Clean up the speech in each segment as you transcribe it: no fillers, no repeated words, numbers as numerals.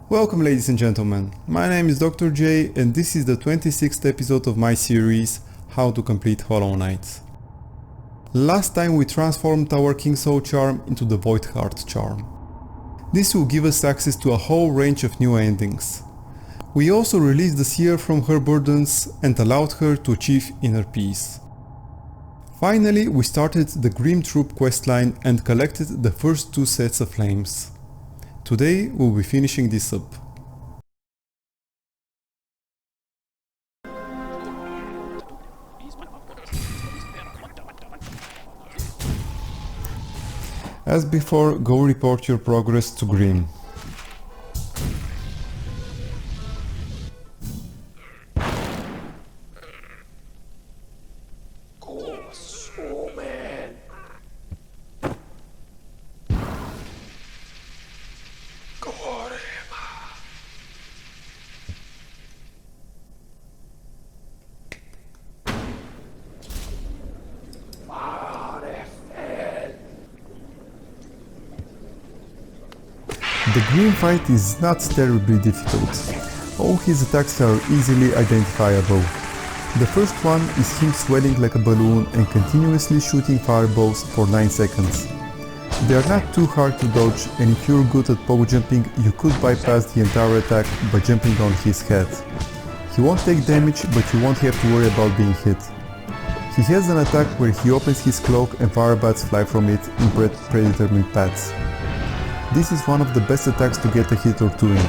Welcome ladies and gentlemen, my name is dr.J and this is the 26th episode of my series How to Complete Hollow Knight. Last time we transformed our King Soul charm into the Void Heart charm. This will give us access to a whole range of new endings. We also released the seer from her burdens and allowed her to achieve inner peace. Finally, we started the Grim Troop questline and collected the first two sets of flames. Today we'll be finishing this up. As before, go report your progress to Grim. The Grim fight is not terribly difficult. All his attacks are easily identifiable. The first one is him swelling like a balloon and continuously shooting fireballs for 9 seconds. They are not too hard to dodge, and if you're good at poke jumping, you could bypass the entire attack by jumping on his head. He won't take damage, but you won't have to worry about being hit. He has an attack where he opens his cloak and fire bats fly from it in predetermined paths. This is one of the best attacks to get a hit or two in.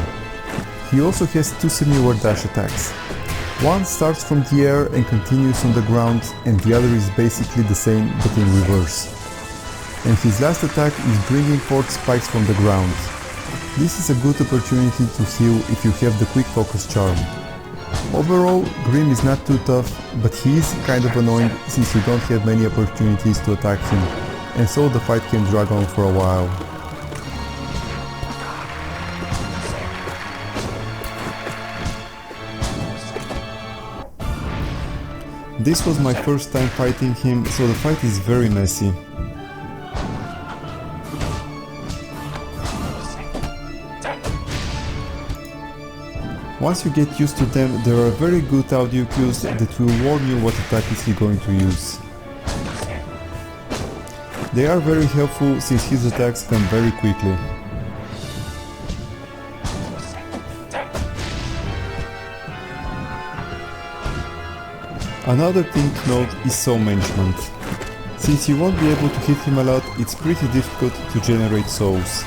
He also has two similar dash attacks. One starts from the air and continues on the ground, and the other is basically the same but in reverse. And his last attack is bringing forth spikes from the ground. This is a good opportunity to heal if you have the quick focus charm. Overall, Grim is not too tough, but he is kind of annoying since you don't have many opportunities to attack him, and so the fight can drag on for a while. This was my first time fighting him, so the fight is very messy. Once you get used to them, there are very good audio cues that will warn you what attack is he going to use. They are very helpful since his attacks come very quickly. Another thing to note is soul management. Since you won't be able to hit him a lot, it's pretty difficult to generate souls.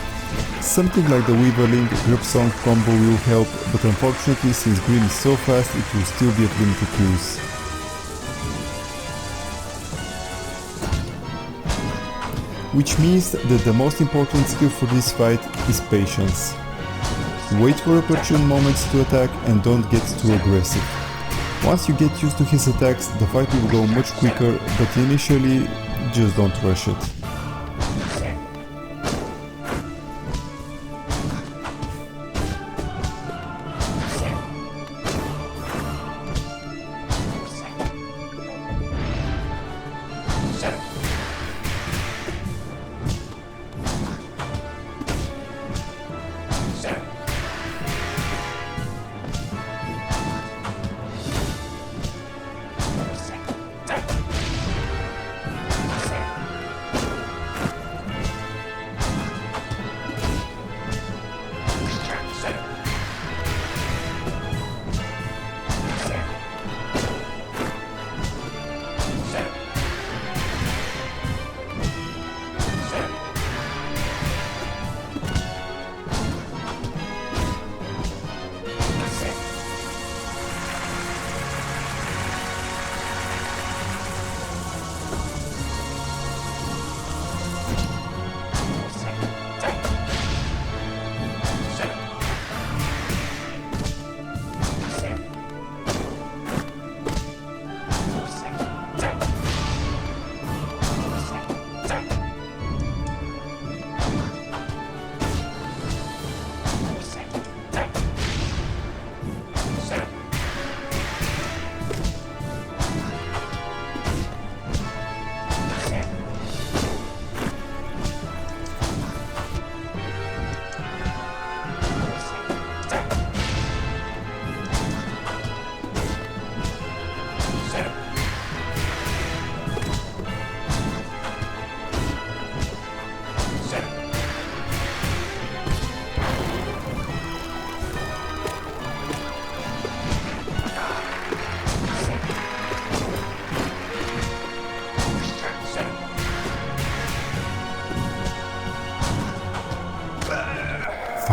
Something like the Weaverling group song combo will help, but unfortunately since Grim is so fast it will still be at limited use. Which means that the most important skill for this fight is patience. Wait for opportune moments to attack and don't get too aggressive. Once you get used to his attacks, the fight will go much quicker, but initially, just don't rush it.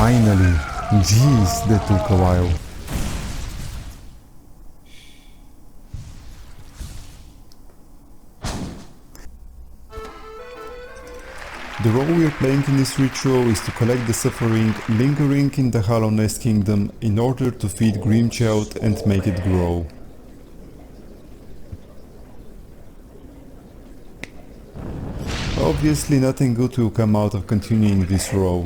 Finally! Jeez, that took a while. The role we are playing in this ritual is to collect the suffering lingering in the Hallownest kingdom in order to feed Grimchild and make it grow. Obviously nothing good will come out of continuing this row,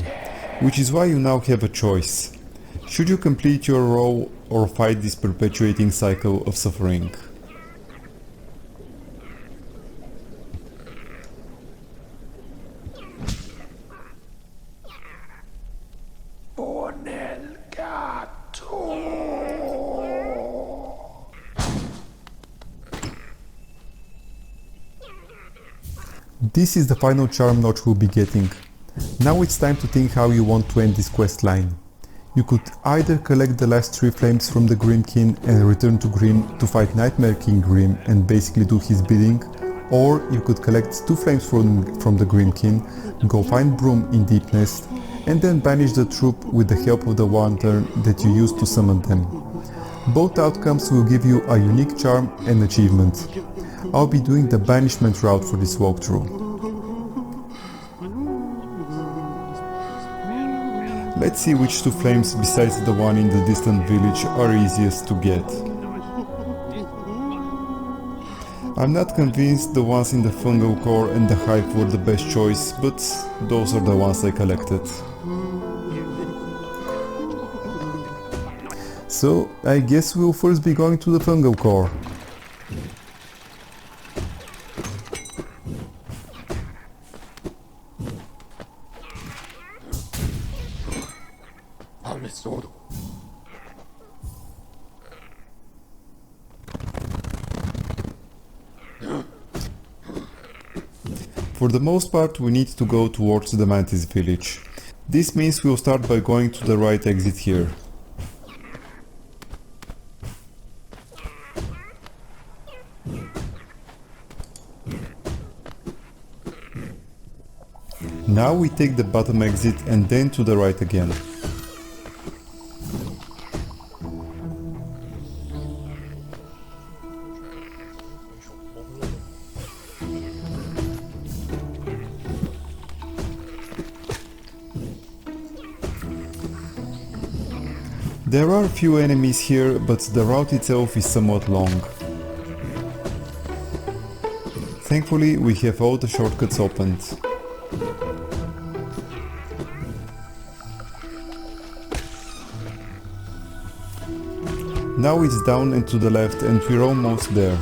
which is why you now have a choice. Should you complete your row or fight this perpetuating cycle of suffering? This is the final charm notch we'll be getting. Now it's time to think how you want to end this quest line. You could either collect the last 3 flames from the Grim King and return to Grim to fight Nightmare King Grim and basically do his bidding, or you could collect 2 flames from the Grim King, go find Broom in Deepnest, and then banish the troop with the help of the lantern that you used to summon them. Both outcomes will give you a unique charm and achievement. I'll be doing the banishment route for this walkthrough. Let's see which 2 flames besides the one in the distant village are easiest to get. I'm not convinced the ones in the fungal core and the hive were the best choice, but those are the ones I collected. So I guess we'll first be going to the fungal core. For the most part, we need to go towards the Mantis village. This means we'll start by going to the right exit here. Now we take the bottom exit and then to the right again. There are a few enemies here, but the route itself is somewhat long. Thankfully, we have all the shortcuts opened. Now it's down and to the left and we're almost there.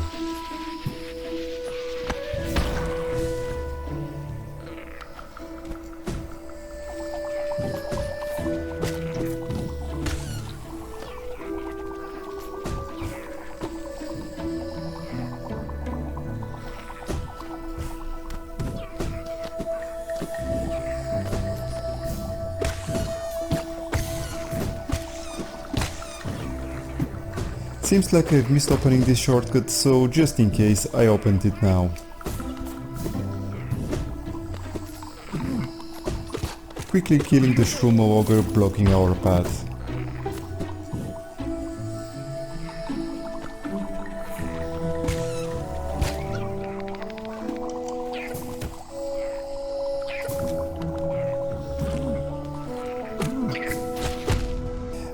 Seems like I've missed opening this shortcut, so just in case, I opened it now. Quickly killing the Shroom Ogre blocking our path.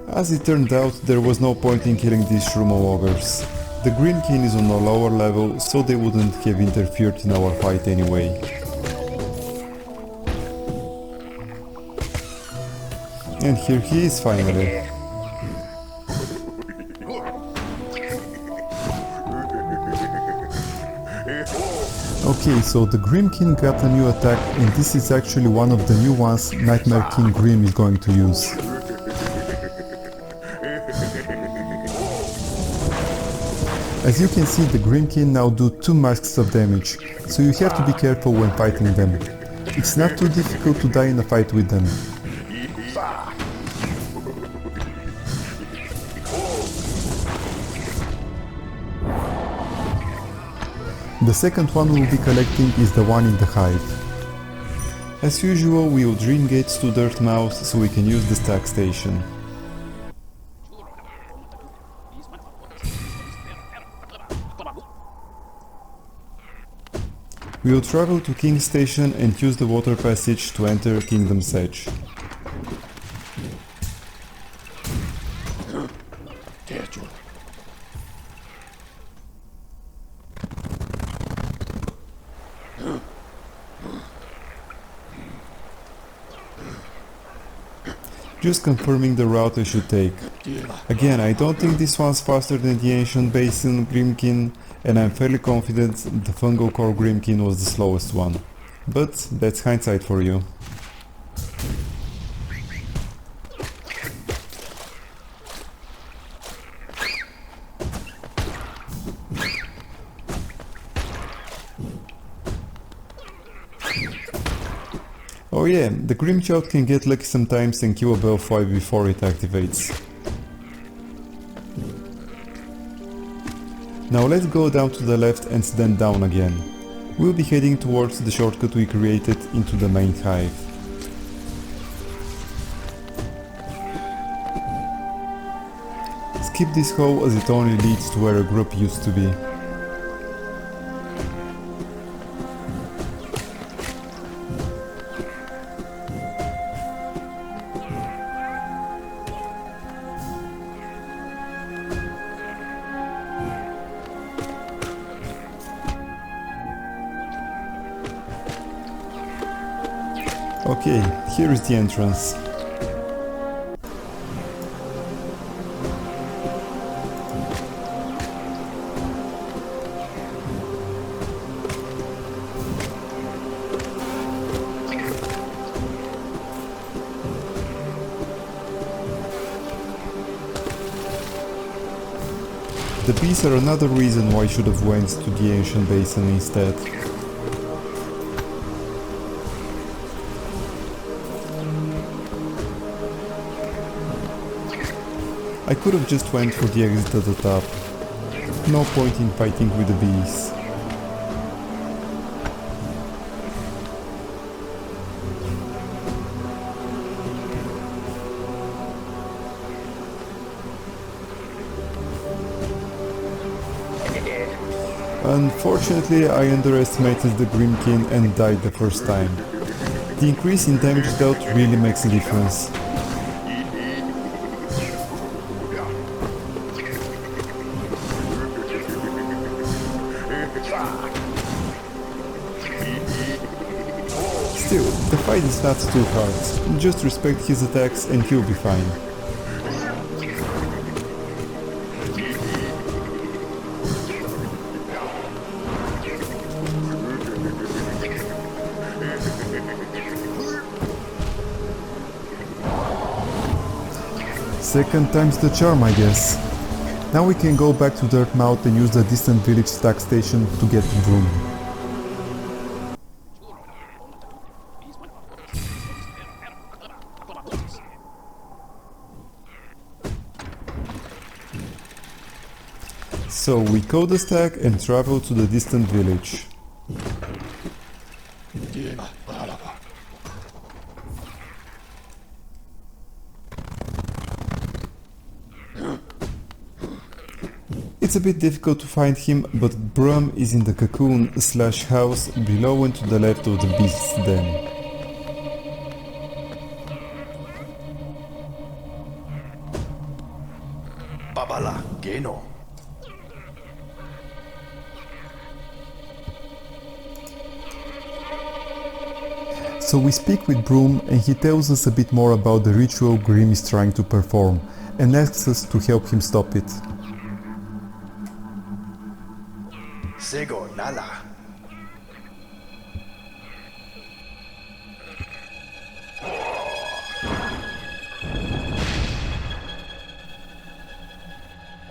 As it turned out, there was no point in killing these Shroom Ogres. The Green King is on a lower level, so they wouldn't have interfered in our fight anyway. And here he is finally. Okay, so the Grim King got a new attack, and this is actually one of the new ones Nightmare King Grim is going to use. As you can see, the Grim King now do 2 masks of damage, so you have to be careful when fighting them. It's not too difficult to die in a fight with them. The second one we'll be collecting is the one in the hive. As usual, we will dream gates to Dirtmouth so we can use the stack station. We will travel to King's Station and use the water passage to enter Kingdom's Edge. Just confirming the route I should take. Again, I don't think this one's faster than the Ancient Basin Grimkin, and I'm fairly confident the Fungal Core Grimkin was the slowest one. But that's hindsight for you. Oh yeah, the Grimchild can get lucky sometimes and kill a Belfry before it activates. Now let's go down to the left and then down again. We'll be heading towards the shortcut we created into the main hive. Skip this hole as it only leads to where a group used to be. Okay, here is the entrance. The bees are another reason why I should have went to the Ancient Basin instead. I could have just went for the exit at the top. No point in fighting with the bees. Unfortunately, I underestimated the Grimkin and died the first time. The increase in damage dealt really makes a difference. Still, the fight is not too hard. Just respect his attacks and he'll be fine. Second time's the charm, I guess. Now we can go back to Dirtmouth and use the distant village stack station to get to Broom. So we code the stack and travel to the distant village. It's a bit difficult to find him, but Brum is in the cocoon/house below and to the left of the beast's den. Babala, Geno. So we speak with Broom and he tells us a bit more about the ritual Grim is trying to perform and asks us to help him stop it. Sego Nala.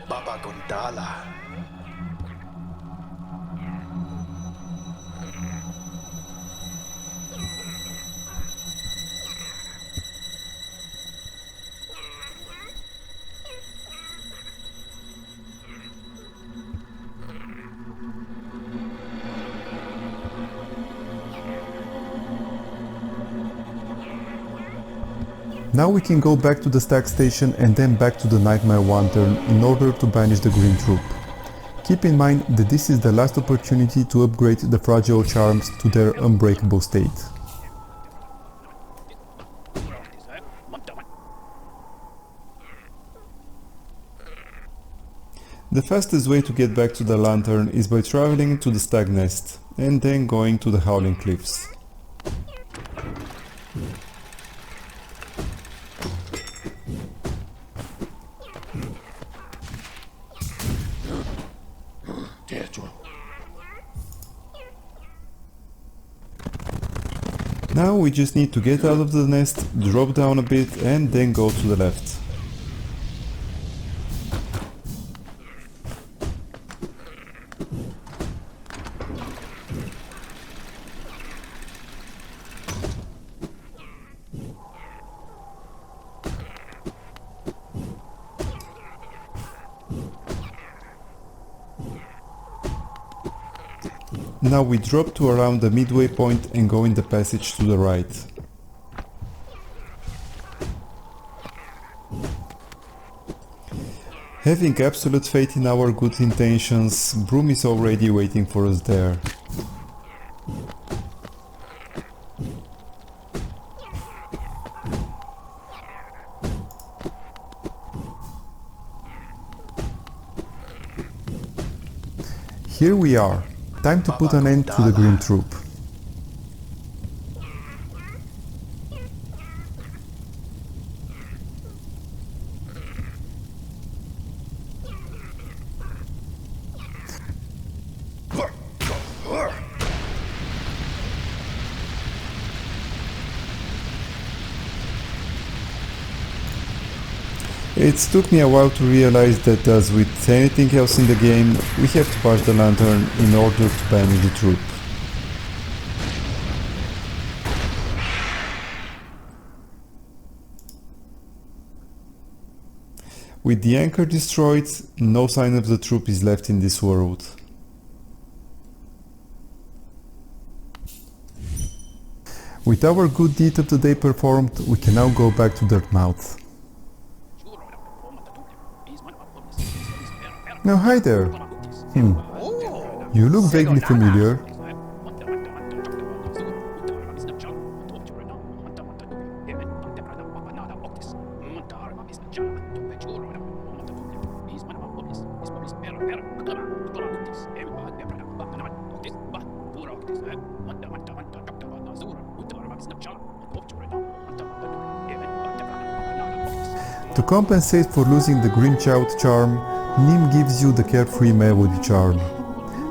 Baba Gondala. Now we can go back to the stack station and then back to the Nightmare Lantern in order to banish the green troop. Keep in mind that this is the last opportunity to upgrade the fragile charms to their unbreakable state. The fastest way to get back to the lantern is by traveling to the stag nest and then going to the Howling Cliffs. Now we just need to get out of the nest, drop down a bit and then go to the left. Now we drop to around the midway point and go in the passage to the right. Having absolute faith in our good intentions, Broom is already waiting for us there. Here we are. Time to put an end to the green troop. It took me a while to realize that, as with anything else in the game, we have to pass the lantern in order to banish the troop. With the anchor destroyed, no sign of the troop is left in this world. With our good deed of the day performed, we can now go back to Dirtmouth. Now hi there. You look vaguely familiar. To compensate for losing the Green Child charm, Nim gives you the Carefree Melody charm.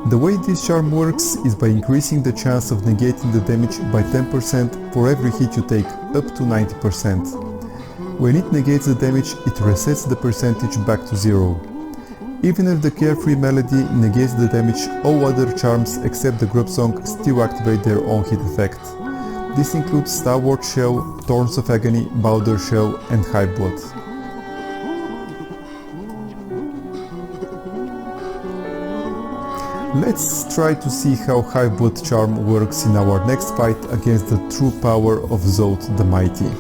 The way this charm works is by increasing the chance of negating the damage by 10% for every hit you take, up to 90%. When it negates the damage, it resets the percentage back to 0. Even if the Carefree Melody negates the damage, all other charms except the Grub Song still activate their own hit effect. This includes Stalwart Shell, Thorns of Agony, Balder Shell and Hive Blood. Let's try to see how Hive Blood charm works in our next fight against the true power of Zod the Mighty.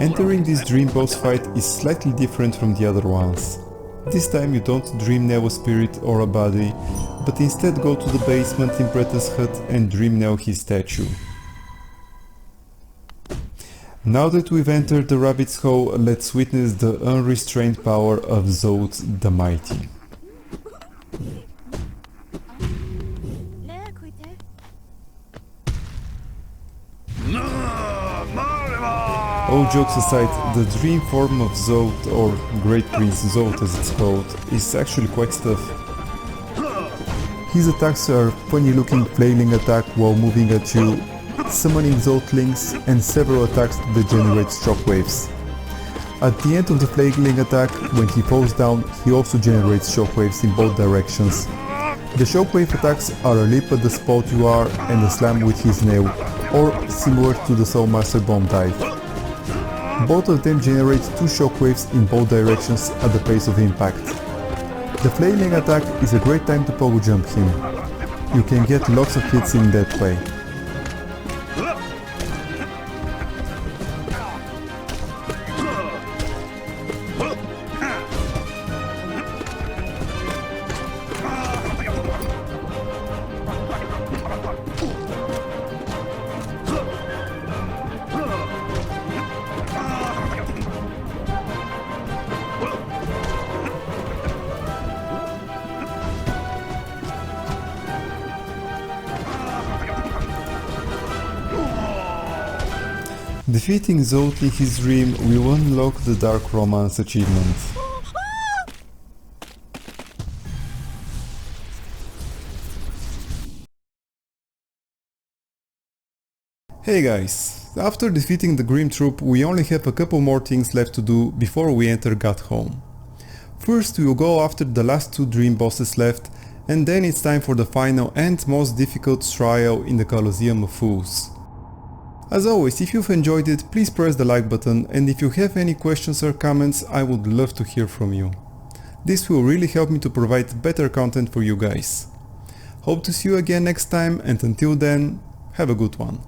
Entering this dream boss fight is slightly different from the other ones. This time you don't dream Neo spirit or a body, but instead go to the basement in Breta's hut and dream Neo his statue. Now that we've entered the rabbit's hole, let's witness the unrestrained power of Zod the Mighty. All jokes aside, the dream form of Zod, or Great Prince Zod as it's called, is actually quite tough. His attacks are funny looking flailing attack while moving at you, summoning Zodlings, and several attacks that generate shockwaves. At the end of the flailing attack, when he falls down, he also generates shockwaves in both directions. The shockwave attacks are a leap at the spot you are and a slam with his nail, or similar to the Soulmaster Bomb dive. Both of them generate 2 shockwaves in both directions at the pace of impact. The flailing attack is a great time to pogo jump him. You can get lots of hits in that way. Defeating Zoth in his dream will unlock the Dark Romance achievement. Hey guys, after defeating the Grim Troop we only have a couple more things left to do before we enter God Home. First we will go after the last 2 dream bosses left, and then it's time for the final and most difficult trial in the Colosseum of Fools. As always, if you've enjoyed it, please press the like button, and if you have any questions or comments, I would love to hear from you. This will really help me to provide better content for you guys. Hope to see you again next time, and until then, have a good one.